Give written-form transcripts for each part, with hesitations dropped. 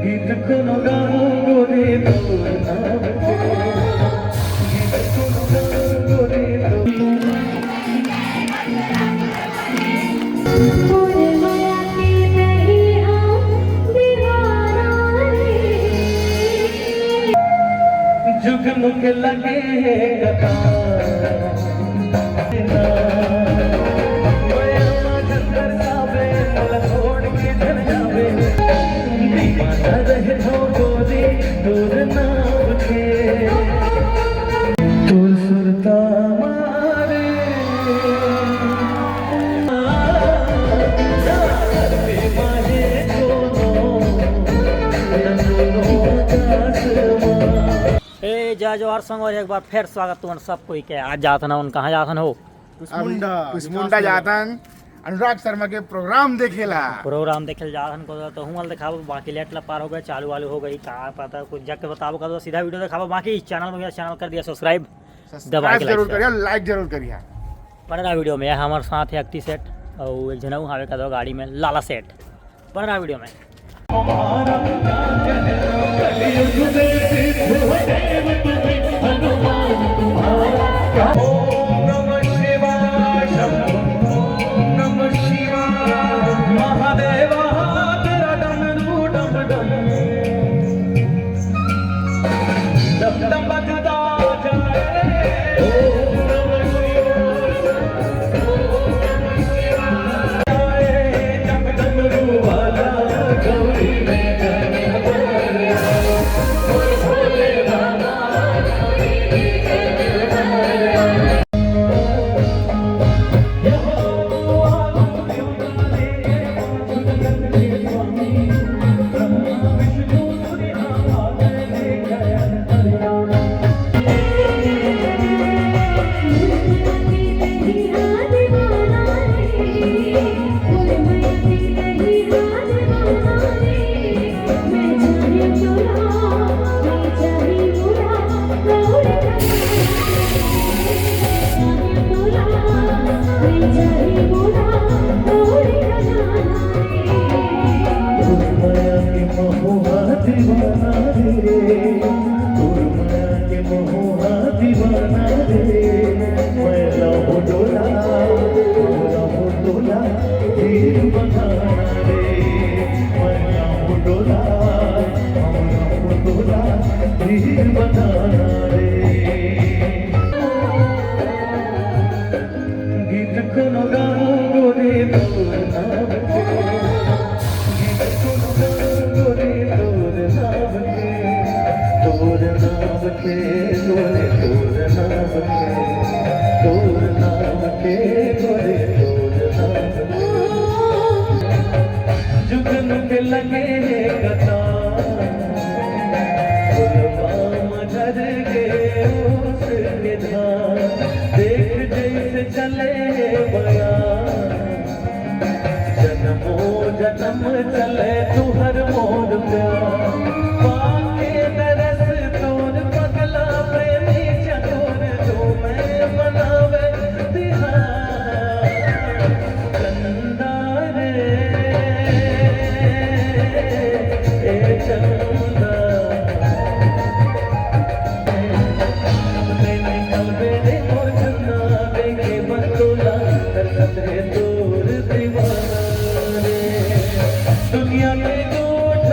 गीत कोनो गाऊं गोरी तोर नाम के, गीत कोनो गाऊं गोरी तोरे माया की नहीं हम दीवाना रे, जुगनू के लगे कतार छोड़ के चल जावे, दीवाना रहे हो गोरी तोर नाम के, तोर सुरता मारे माहे ए जय जोहार संग और एक बार फिर स्वागत तुम सब कोई के आज जातन हो कहाँ जातन हो कुसमुंडा जातन अनुराग शर्मा के प्रोग्राम देखेला जातन को तो हूँ दिखाबो बाकी लेट ला पार हो गए चालू वालू हो गई का पता कुछ जाके बताबो का तो सीधा वीडियो दिखाबो बाकी चैनल कर दिया सब्सक्राइब दबा के जरूर करिए लाइक जरूर करिए। पढ़ना वीडियो में हमारे साथ है एक्टी सेट और एक जना हावे का दो गाड़ी में लाला सेट पढ़ना वीडियो में गीत कोनो गाऊं गोरी तोर नाम के, गीत कोनो गाऊं गोरी तोर नाम के, तोर नाम के गोरे तोर नाम के, तोर नाम के गोरे तोर नाम के, जुगन के लगे कतार मधर के उसके धार देख जैसे चले बया जन्मो जन्म चले तू हर मोर प्यार पाके दरस तोर पगला प्रेमी चकोर जो मैं बनावे तिहार चंदा रे ए चंदा दुनिया में गोठ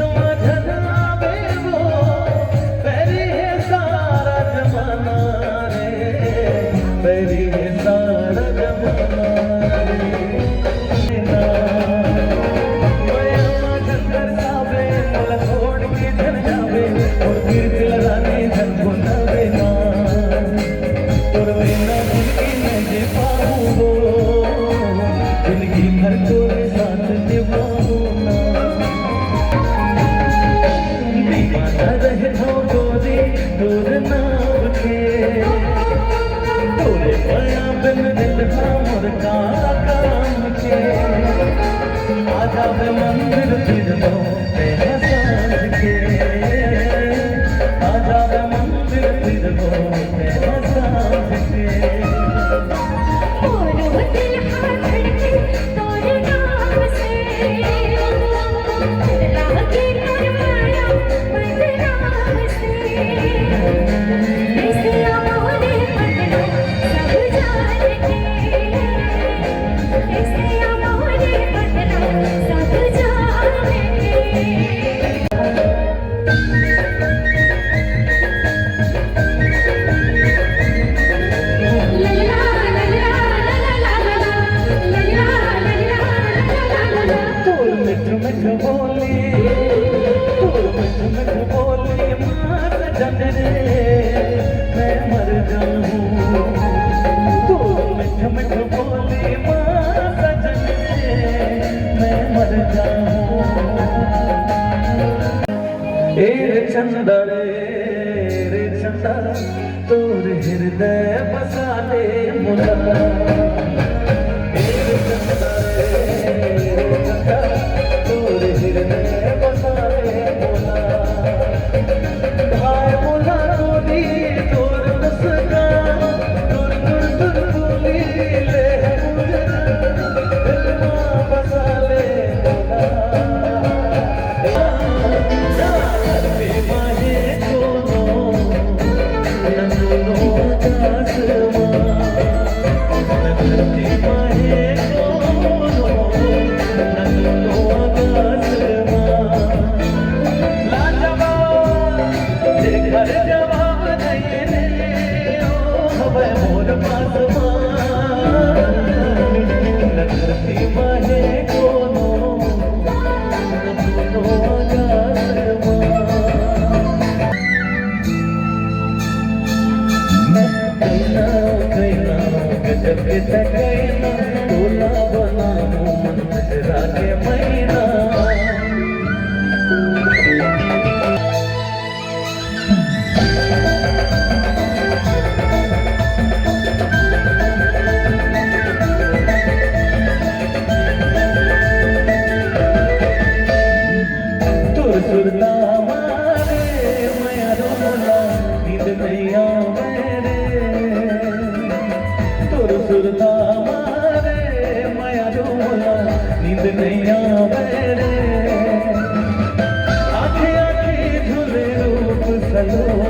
रे चंदा रे चंदा तोर हृदय बसा ले मुला रे चंदा तोर हृदय बसा ले मुला भाई मुला रोनी तोर नसगा तुर तुर तुर बोली ले मुझे दिल में बसा ले मुला नींद नहीं आवे रे आखे आखे झूले रूप सलो